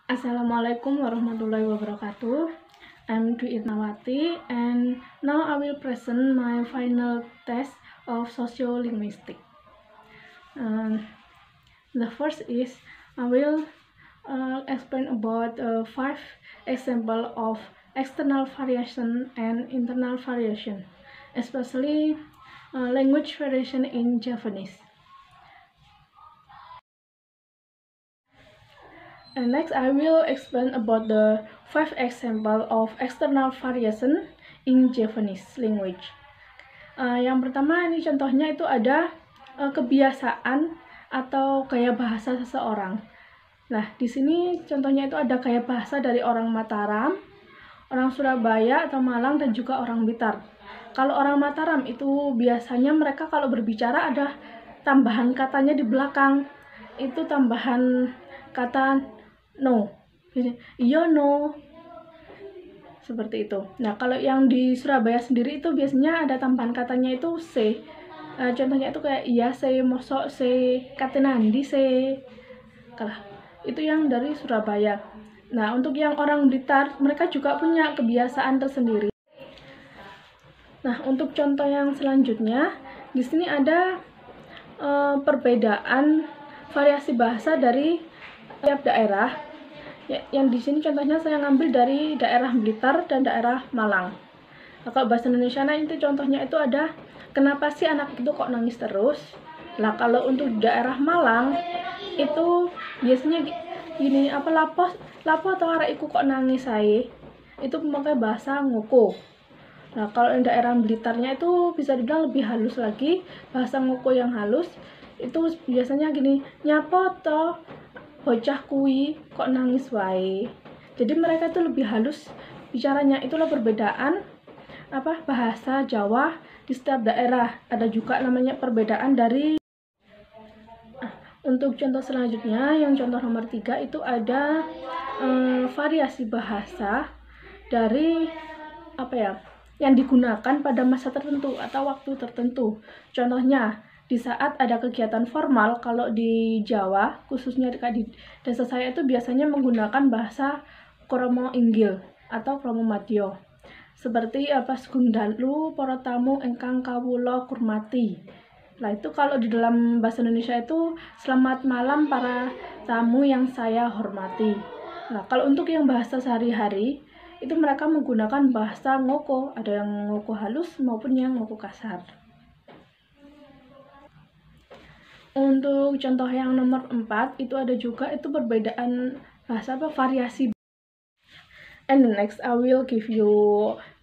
Assalamualaikum warahmatullahi wabarakatuh. I'm Dwi Irnawati and now I will present my final test of sociolinguistic. The first is I will explain about 5 examples of external variation and internal variation, especially language variation in Japanese. And next, I will explain about the 5 examples of external variation in Japanese language. Yang pertama, ini contohnya itu ada kebiasaan atau gaya bahasa seseorang. Nah, di sini contohnya itu ada gaya bahasa dari orang Mataram, orang Surabaya atau Malang, dan juga orang Blitar. Kalau orang Mataram itu biasanya mereka kalau berbicara ada tambahan katanya di belakang. Itu tambahan kata no, iya no, seperti itu. Nah, kalau yang di Surabaya sendiri itu biasanya ada tambahan katanya itu se. Contohnya itu kayak iya se, mosok se, katenandi se. Kalah. Itu yang dari Surabaya. Nah, untuk yang orang Blitar, mereka juga punya kebiasaan tersendiri. Nah, untuk contoh yang selanjutnya, di sini ada perbedaan variasi bahasa dari tiap daerah. Yang di sini contohnya saya ngambil dari daerah Blitar dan daerah Malang. Nah, kalau bahasa Indonesia, nah itu contohnya itu ada kenapa sih anak itu kok nangis terus. Nah, kalau untuk daerah Malang itu biasanya gini, apa lapo atau arek iku kok nangis saya, itu memakai bahasa ngoko. Nah, kalau yang daerah Blitarnya itu bisa dibilang lebih halus lagi, bahasa ngoko yang halus itu biasanya gini, nyapo toh bocah kui kok nangis wae. Jadi mereka itu lebih halus bicaranya. Itulah perbedaan bahasa Jawa di setiap daerah. Ada juga namanya perbedaan dari untuk contoh selanjutnya, yang contoh nomor 3 itu ada variasi bahasa dari yang digunakan pada masa tertentu atau waktu tertentu. Contohnya, di saat ada kegiatan formal, kalau di Jawa, khususnya di desa saya itu biasanya menggunakan bahasa Kromo Inggil atau Kromo Madya. Seperti Segundalu para tamu engkang kawula kurmati. Nah, itu kalau di dalam bahasa Indonesia itu selamat malam para tamu yang saya hormati. Nah, kalau untuk yang bahasa sehari-hari, itu mereka menggunakan bahasa ngoko, ada yang ngoko halus maupun yang ngoko kasar. Untuk contoh yang nomor 4 itu ada juga itu perbedaan bahasa variasi. And next I will give you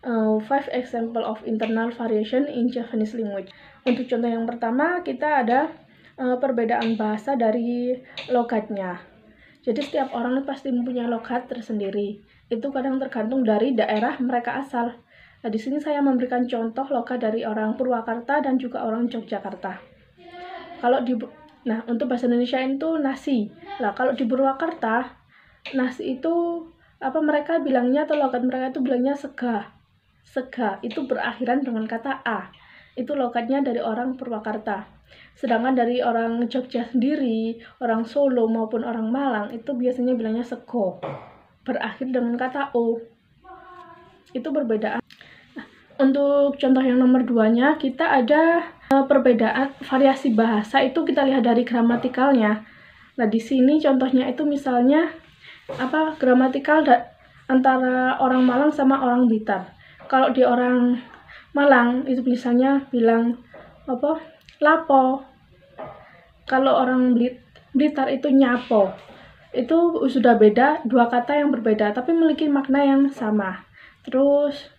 5 example of internal variation in Japanese language. Untuk contoh yang pertama kita ada perbedaan bahasa dari logatnya. Jadi setiap orang pasti mempunyai logat tersendiri. Itu kadang tergantung dari daerah mereka asal. Nah, di sini saya memberikan contoh logat dari orang Purwakarta dan juga orang Yogyakarta. Nah, untuk bahasa Indonesia itu nasi. Nah, kalau di Purwakarta, nasi itu mereka bilangnya atau logat mereka itu bilangnya sega. Sega itu berakhiran dengan kata a. Itu logatnya dari orang Purwakarta. Sedangkan dari orang Jogja sendiri, orang Solo maupun orang Malang itu biasanya bilangnya sego. Berakhir dengan kata o. Itu perbedaan. Nah, untuk contoh yang nomor 2-nya, kita ada perbedaan variasi bahasa itu kita lihat dari gramatikalnya. Nah, di sini contohnya itu misalnya gramatikal antara orang Malang sama orang Blitar. Kalau di orang Malang itu misalnya bilang lapo. Kalau orang Blitar itu nyapo. Itu sudah beda, dua kata yang berbeda tapi memiliki makna yang sama. Terus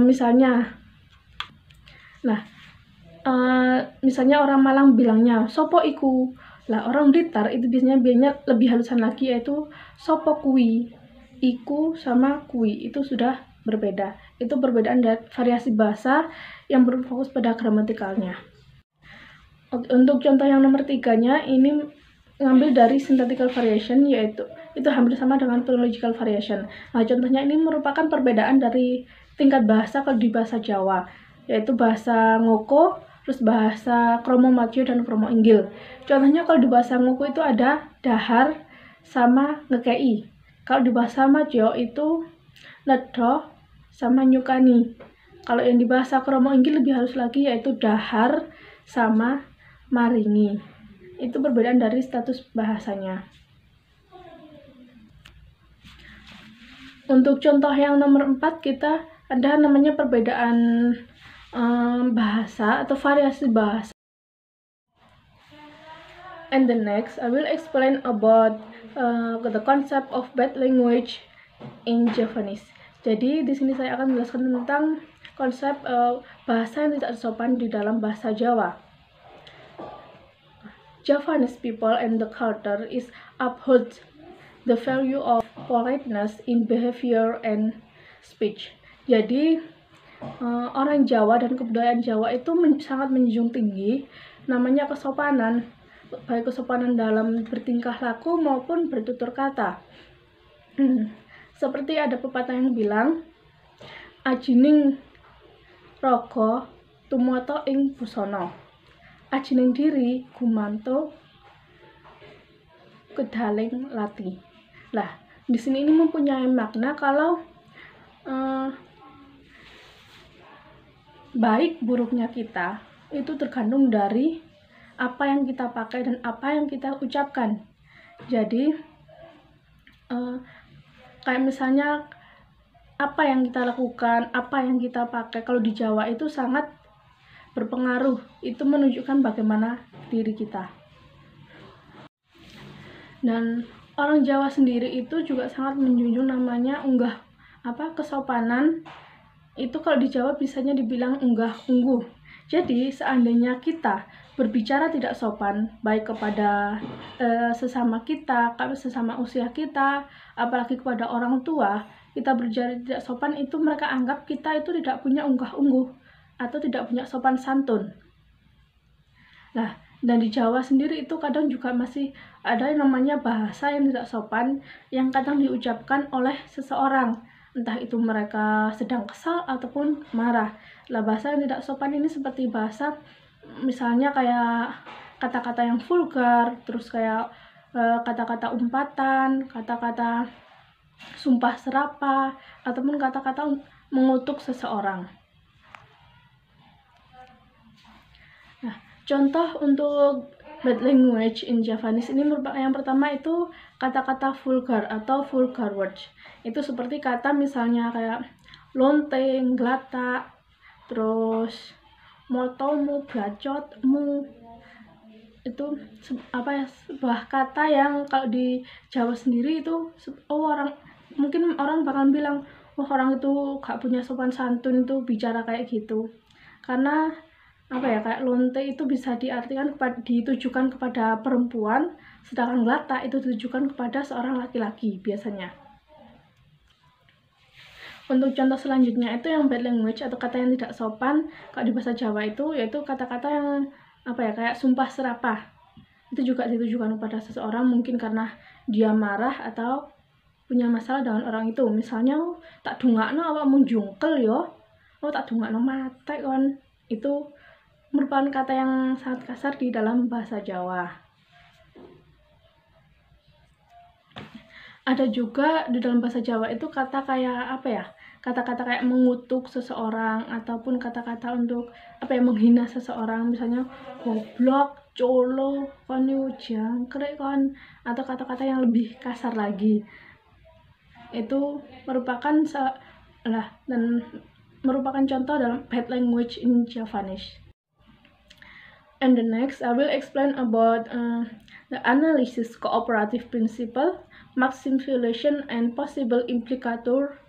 misalnya orang Malang bilangnya sopo iku. Lah orang Blitar itu biasanya lebih halusan lagi, yaitu sopo kui. Iku sama kui itu sudah berbeda. Itu perbedaan dari variasi bahasa yang berfokus pada gramatikalnya. Untuk contoh yang nomor 3-nya ini ngambil dari synthetical variation, yaitu itu hampir sama dengan phonological variation. Nah, contohnya ini merupakan perbedaan dari tingkat bahasa kalau di bahasa Jawa, yaitu bahasa ngoko, terus bahasa Kromo Madya dan Kromo Inggil. Contohnya kalau di bahasa ngoko itu ada dahar, sama ngekei. Kalau di bahasa Majo itu nedo sama nyukani. Kalau yang di bahasa Kromo Inggil lebih halus lagi, yaitu dahar sama maringi. Itu perbedaan dari status bahasanya. Untuk contoh yang nomor 4, kita ada namanya perbedaan bahasa atau variasi bahasa. And the next, I will explain about the concept of bad language in Javanese. Jadi di sini saya akan menjelaskan tentang konsep bahasa yang tidak sopan di dalam bahasa Jawa. Javanese people and the culture is uphold the value of politeness in behavior and speech. Jadi orang Jawa dan kebudayaan Jawa itu sangat menjunjung tinggi namanya kesopanan, baik kesopanan dalam bertingkah laku maupun bertutur kata. Seperti ada pepatah yang bilang, ajining rogo tumoto ing busono, ajining diri gumanto kedaling lati. Lah, di sini ini mempunyai makna kalau baik buruknya kita itu tergantung dari apa yang kita pakai dan apa yang kita ucapkan. Jadi kayak misalnya apa yang kita lakukan, apa yang kita pakai, kalau di Jawa itu sangat berpengaruh. Itu menunjukkan bagaimana diri kita. Dan orang Jawa sendiri itu juga sangat menjunjung namanya kesopanan. Itu kalau di Jawa biasanya dibilang unggah-ungguh. Jadi seandainya kita berbicara tidak sopan, baik kepada sesama kita, sesama usia kita, apalagi kepada orang tua, kita berbicara tidak sopan, itu mereka anggap kita itu tidak punya unggah-ungguh atau tidak punya sopan santun. Nah, dan di Jawa sendiri itu kadang juga masih ada yang namanya bahasa yang tidak sopan yang kadang diucapkan oleh seseorang, entah itu mereka sedang kesal ataupun marah. Lah, bahasa yang tidak sopan ini seperti bahasa misalnya kayak kata-kata yang vulgar, terus kayak kata-kata umpatan, kata-kata sumpah serapah, ataupun kata-kata mengutuk seseorang. Nah, contoh untuk bad language in Javanese ini merupakan yang pertama itu kata-kata vulgar atau vulgar words. Itu seperti kata misalnya kayak lonteng, glata, terus motomu, bacotmu. Itu sebuah kata yang kalau di Jawa sendiri itu mungkin orang bakal bilang, orang itu gak punya sopan santun itu bicara kayak gitu. Karena kayak lonte itu bisa diartikan ditujukan kepada perempuan, sedangkan glata itu ditujukan kepada seorang laki-laki biasanya. Untuk contoh selanjutnya itu yang bad language atau kata yang tidak sopan kalau di bahasa Jawa itu yaitu kata-kata yang kayak sumpah serapah. Itu juga ditujukan kepada seseorang mungkin karena dia marah atau punya masalah dengan orang itu. Misalnya, tak dungakno awakmu jungkel yo, tak dungakno mate kon. Itu merupakan kata yang sangat kasar di dalam bahasa Jawa. Ada juga di dalam bahasa Jawa itu kata kayak kata-kata kayak mengutuk seseorang ataupun kata-kata untuk menghina seseorang, misalnya goblok, colo, kon jangkrik kon, atau kata-kata yang lebih kasar lagi. Itu merupakan merupakan contoh dalam bad language in Javanese. And the next, I will explain about the analysis cooperative principle, maxim violation, and possible implicator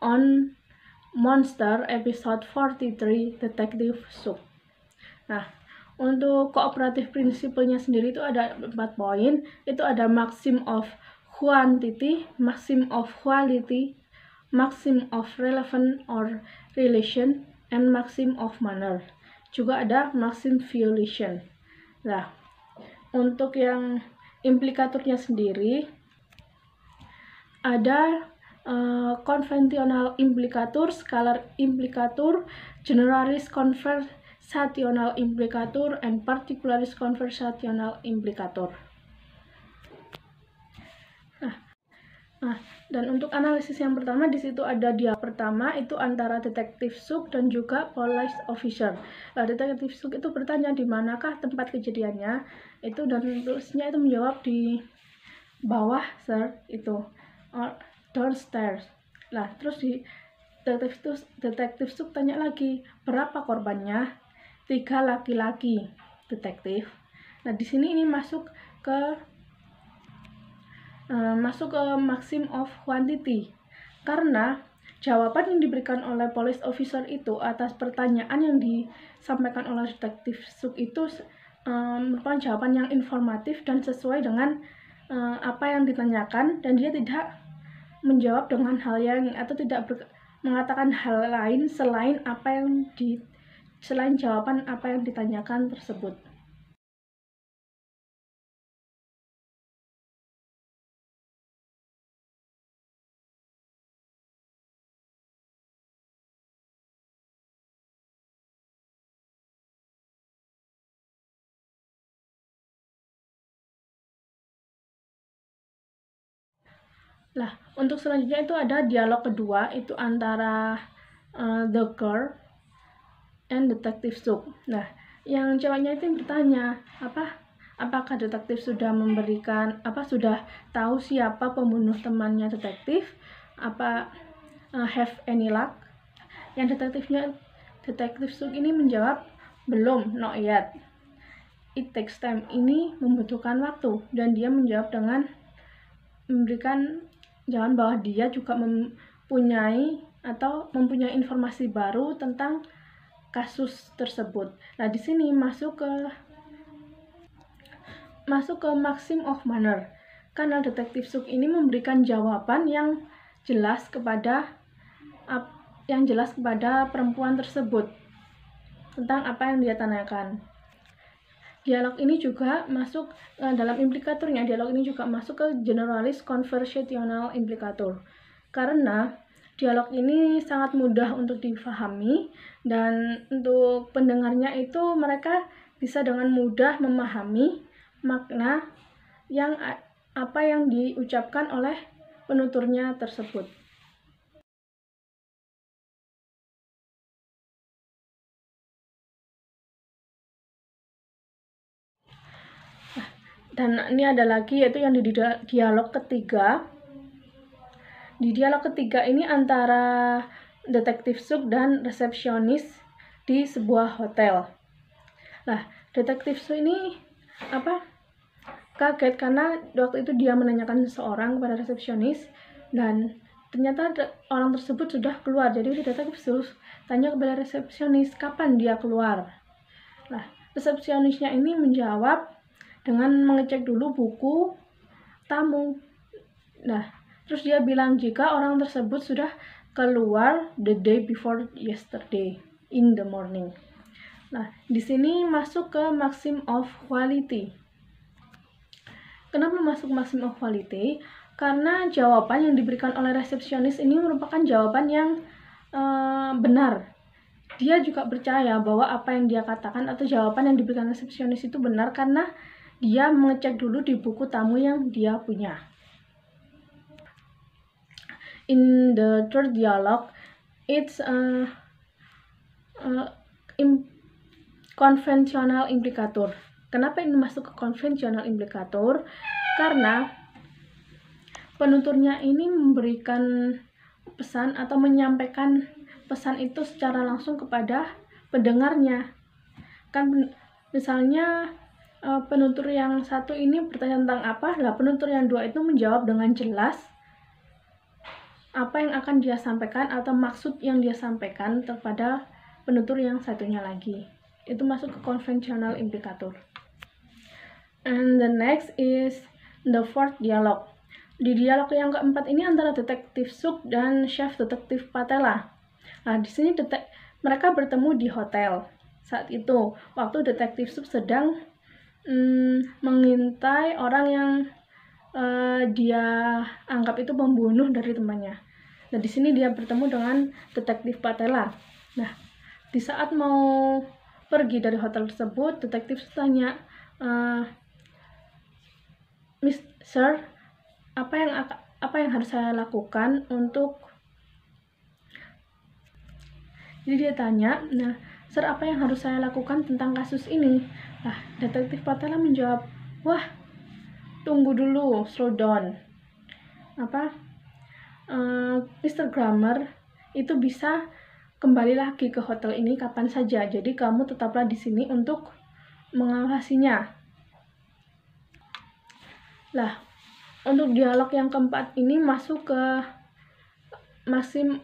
on Monster episode 43 Detective Soup. Nah, untuk cooperative principle-nya sendiri itu ada 4 poin. Itu ada maxim of quantity, maxim of quality, maxim of relevant or relation, and maxim of manner. Juga ada maxim violation. Nah, untuk yang implikatornya sendiri ada konvensional implikator, scalar implikator, generalis conversational implikator, and particularis conversational implikator. Nah, dan untuk analisis yang pertama di situ ada dia pertama itu antara detektif Suk dan juga police officer. Nah, detektif Suk itu bertanya di manakah tempat kejadiannya itu, dan terusnya itu menjawab di bawah sir itu downstairs. Nah, terus di detektif Suk tanya lagi berapa korbannya, 3 laki-laki detektif. Nah, di sini ini masuk ke maxim of quantity, karena jawaban yang diberikan oleh police officer itu atas pertanyaan yang disampaikan oleh detektif Suk itu merupakan jawaban yang informatif dan sesuai dengan apa yang ditanyakan, dan dia tidak menjawab dengan hal yang atau tidak mengatakan hal lain selain jawaban apa yang ditanyakan tersebut. Nah, untuk selanjutnya itu ada dialog kedua, itu antara the girl and detektif Suk. Nah, yang ceweknya itu yang bertanya, apakah detektif sudah sudah tahu siapa pembunuh temannya detektif? Have any luck? Yang detektif Suk ini menjawab, belum, not yet. It takes time. Ini membutuhkan waktu, dan dia menjawab dengan memberikan jawaban bahwa dia juga mempunyai informasi baru tentang kasus tersebut. Nah, di sini masuk ke maxim of manner, karena detektif Suk ini memberikan jawaban yang jelas kepada perempuan tersebut tentang apa yang dia tanyakan. Dialog ini juga masuk dalam implikatornya. Dialog ini juga masuk ke generalist conversational implicator, karena dialog ini sangat mudah untuk difahami, dan untuk pendengarnya itu mereka bisa dengan mudah memahami makna apa yang diucapkan oleh penuturnya tersebut. Dan ini ada lagi, yaitu yang di dialog ketiga. Di dialog ketiga ini antara detektif Suk dan resepsionis di sebuah hotel. Nah, detektif Suk ini kaget karena waktu itu dia menanyakan seseorang kepada resepsionis, dan ternyata orang tersebut sudah keluar. Jadi detektif Suk tanya kepada resepsionis kapan dia keluar. Nah, resepsionisnya ini menjawab dengan mengecek dulu buku tamu. Nah, terus dia bilang jika orang tersebut sudah keluar the day before yesterday in the morning. Nah, di sini masuk ke maxim of quality. Kenapa masuk maxim of quality? Karena jawaban yang diberikan oleh resepsionis ini merupakan jawaban yang benar. Dia juga percaya bahwa apa yang dia katakan atau jawaban yang diberikan resepsionis itu benar, karena dia mengecek dulu di buku tamu yang dia punya. In the third dialogue, it's conventional implicator. Kenapa ini masuk ke conventional implicator? Karena penuturnya ini memberikan pesan atau menyampaikan pesan itu secara langsung kepada pendengarnya. Kan misalnya penutur yang satu ini bertanya tentang apa, lah penutur yang dua itu menjawab dengan jelas apa yang akan dia sampaikan atau maksud yang dia sampaikan kepada penutur yang satunya lagi. Itu masuk ke conventional implicator. And the next is the fourth dialogue. Di dialog yang keempat ini antara detektif Suk dan chef detektif Patela. Nah, di sini mereka bertemu di hotel. Saat itu, waktu detektif Suk sedang mengintai orang yang dia anggap itu pembunuh dari temannya. Nah, di sini dia bertemu dengan detektif Patela. Nah, di saat mau pergi dari hotel tersebut, detektif tanya, Sir, apa yang apa yang harus saya lakukan untuk, jadi dia tanya, nah sir, apa yang harus saya lakukan tentang kasus ini? Nah, detektif Patella menjawab, wah, tunggu dulu, slow down. Mr. Grammer itu bisa kembali lagi ke hotel ini kapan saja. Jadi kamu tetaplah di sini untuk mengawasinya. Lah, untuk dialog yang keempat ini masuk ke maxim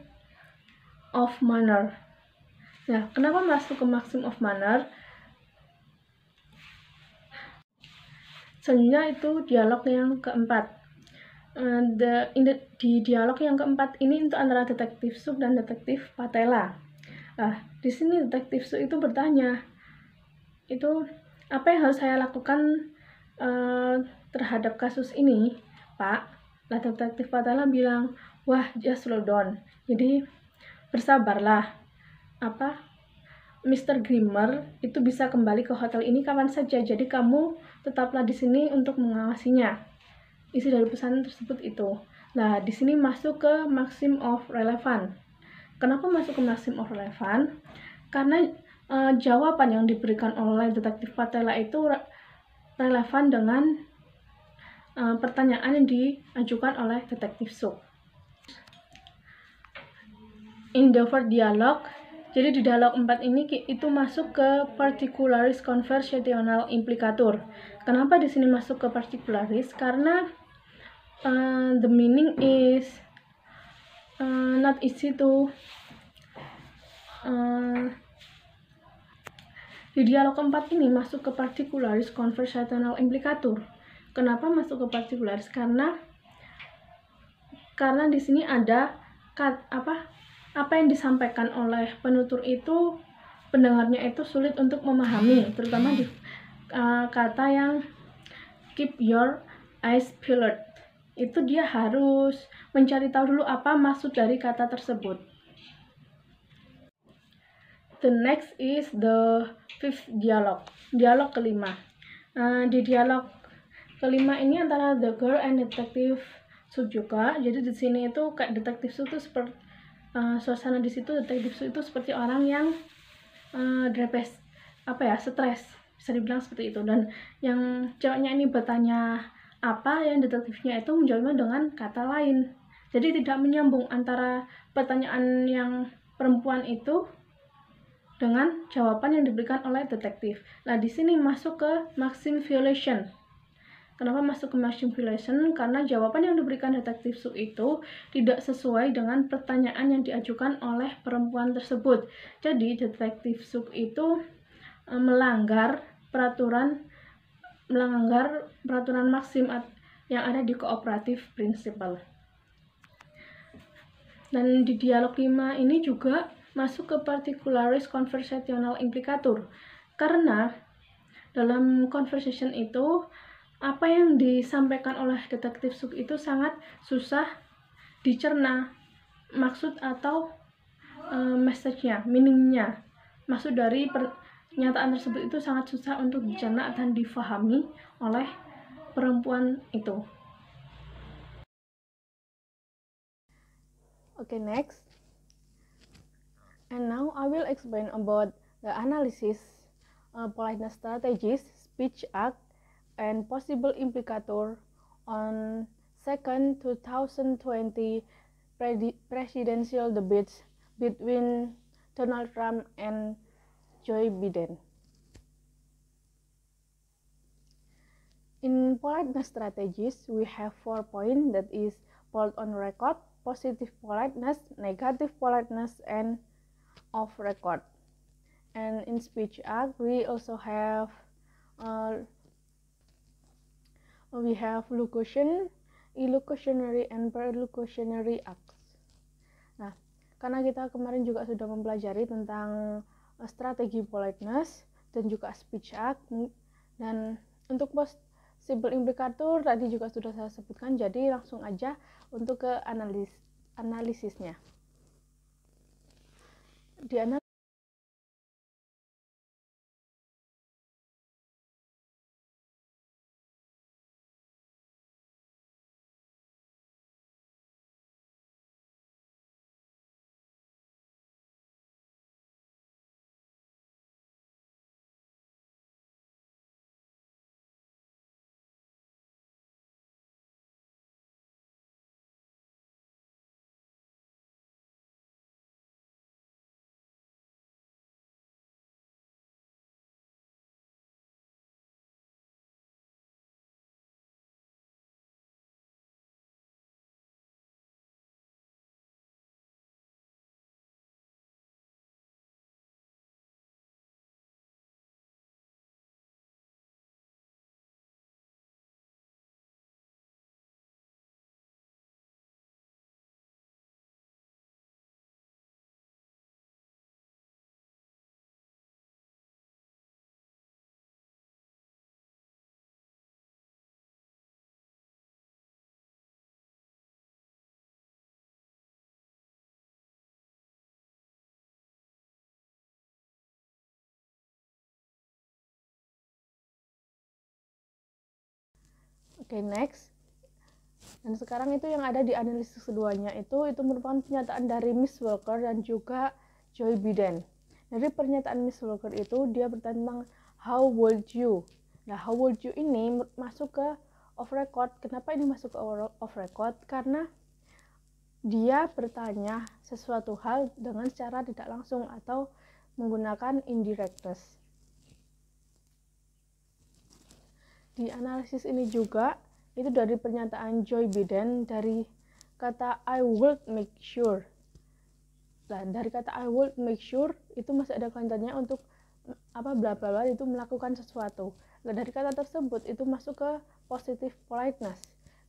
of manner. Nah, kenapa masuk ke maxim of manner? Sebenarnya itu dialog yang keempat. Di dialog yang keempat ini itu antara detektif Suk dan detektif Patella. Nah, di sini detektif Suk itu bertanya, itu apa yang harus saya lakukan terhadap kasus ini, Pak? Lah detektif Patella bilang, wah, just slow down. Jadi bersabarlah. Mr. Grimmer itu bisa kembali ke hotel ini kapan saja. Jadi kamu tetaplah di sini untuk mengawasinya. Isi dari pesan tersebut itu. Nah, di sini masuk ke maxim of relevant. Kenapa masuk ke maxim of relevant? Karena jawaban yang diberikan oleh detektif Patella itu relevan dengan pertanyaan yang diajukan oleh detektif Suk. In the first dialogue, jadi di dialog 4 ini itu masuk ke particularis conversational implicatur. Kenapa di sini masuk ke particularis? Karena the meaning is not easy to di dialog keempat ini masuk ke particularis conversational implicatur. Kenapa masuk ke particularis? Karena di sini ada apa yang disampaikan oleh penutur itu pendengarnya itu sulit untuk memahami, terutama di kata yang keep your eyes peeled. Itu dia harus mencari tahu dulu apa maksud dari kata tersebut. The next is the fifth dialogue, dialog kelima. Di dialog kelima ini antara the girl and detective Suk juga. Jadi di sini itu kayak detektif Suk itu seperti suasana di situ detektif Suk itu seperti orang yang stres, bisa dibilang seperti itu. Dan yang ceweknya ini bertanya apa, yang detektifnya itu menjawabnya dengan kata lain. Jadi tidak menyambung antara pertanyaan yang perempuan itu dengan jawaban yang diberikan oleh detektif. Nah, di sini masuk ke maxim violation. Kenapa masuk ke maxim violation? Karena jawaban yang diberikan detektif Suk itu tidak sesuai dengan pertanyaan yang diajukan oleh perempuan tersebut. Jadi detektif Suk itu melanggar peraturan maksim yang ada di cooperative principle. Dan di dialog 5 ini juga masuk ke particularis conversational implicatur. Karena dalam conversation itu apa yang disampaikan oleh detektif Suk itu sangat susah dicerna, maksud atau message-nya, meaning-nya. Maksud dari pernyataan tersebut itu sangat susah untuk dicerna dan difahami oleh perempuan itu. Okay, next. And now I will explain about the analysis, politeness strategies, speech act, and possible implicator on 2nd 2020 presidential debates between Donald Trump and Joe Biden. In politeness strategies, we have 4 points, that is polite on record, positive politeness, negative politeness, and off record. And in speech act, we also have locution, illocutionary, and perlocutionary acts. Nah, karena kita kemarin juga sudah mempelajari tentang strategi politeness dan juga speech act, dan untuk possible implicator tadi juga sudah saya sebutkan, jadi langsung aja untuk ke analisisnya. Di Oke, next. Dan sekarang itu yang ada di analisis keduanya itu merupakan pernyataan dari Miss Walker dan juga Joe Biden. Dari pernyataan Miss Walker itu dia bertanya tentang how would you. Nah, how would you ini masuk ke off record. Kenapa ini masuk ke off record? Karena dia bertanya sesuatu hal dengan secara tidak langsung atau menggunakan indirectness. Di analisis ini juga itu dari pernyataan Joe Biden dari kata I would make sure. Dan dari kata I would make sure itu masih ada kaitannya untuk bla bla bla itu melakukan sesuatu. Nah, dari kata tersebut itu masuk ke positive politeness.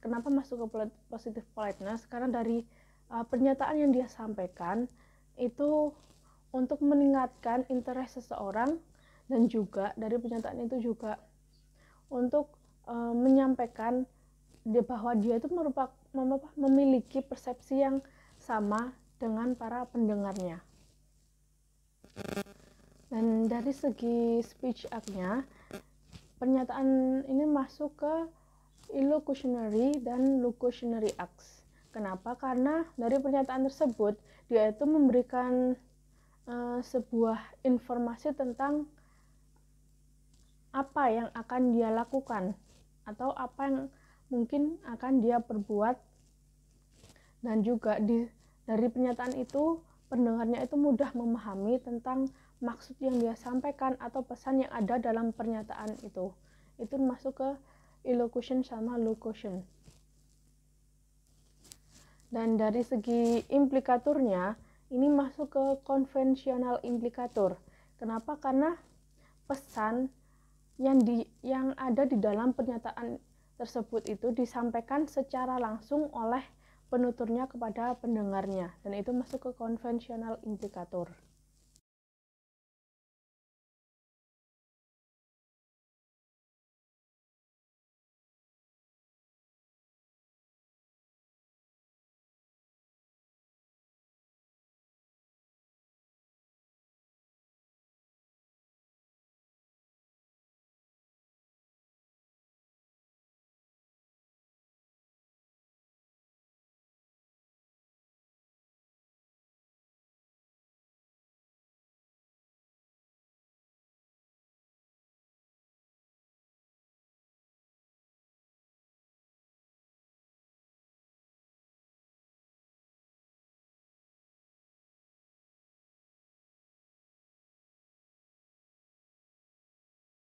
Kenapa masuk ke positive politeness? Karena dari pernyataan yang dia sampaikan itu untuk meningkatkan interest seseorang, dan juga dari pernyataan itu juga untuk menyampaikan bahwa dia itu memiliki persepsi yang sama dengan para pendengarnya. Dan dari segi speech act-nya, pernyataan ini masuk ke illocutionary dan locutionary acts. Kenapa? Karena dari pernyataan tersebut dia itu memberikan sebuah informasi tentang apa yang akan dia lakukan atau apa yang mungkin akan dia perbuat, dan juga dari pernyataan itu pendengarnya itu mudah memahami tentang maksud yang dia sampaikan atau pesan yang ada dalam pernyataan itu masuk ke illocution sama locution. Dan dari segi implikaturnya ini masuk ke konvensional implikatur. Kenapa? Karena pesan yang ada di dalam pernyataan tersebut itu disampaikan secara langsung oleh penuturnya kepada pendengarnya, dan itu masuk ke konvensional implikatur.